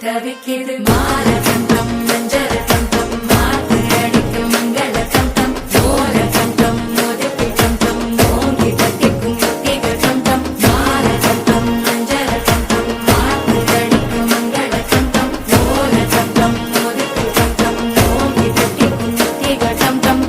தவிக்கிது மால கந்தம் மஞ்சள் கந்தம் மாத்து அடிக்கு மங்கள கந்தம் ஓர கந்தம் மோதிப்பி கந்தம் ஓங்கி தட்டிக்கும் முத்திக கந்தம் மால கந்தம் மஞ்சள் கந்தம் மாத்து அடிக்கு மங்கள கந்தம் ஓர கந்தம் மோதிப்பி கந்தம் ஓங்கி தட்டிக்கும் முத்திக கந்தம்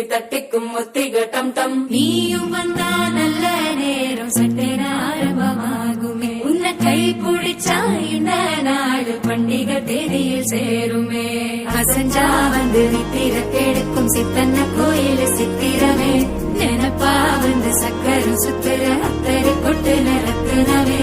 தட்டிக்கும் முத்திக டம் டம் நீயும் வந்தா நல்ல நேரம் சட்டென ஆரம்பமாகுமே உன்னை கை பிடிச்சா இந்த நாடு பண்டிகை தேதியில் சேருமே அசஞ்சா வந்து நித்திர கெடுக்கும் சித்தன்ன கோயில் சித்திரமே நினப்பா வந்து சக்கரம் சுத்துற அத்தரை கொட்டு நிறத்துனவே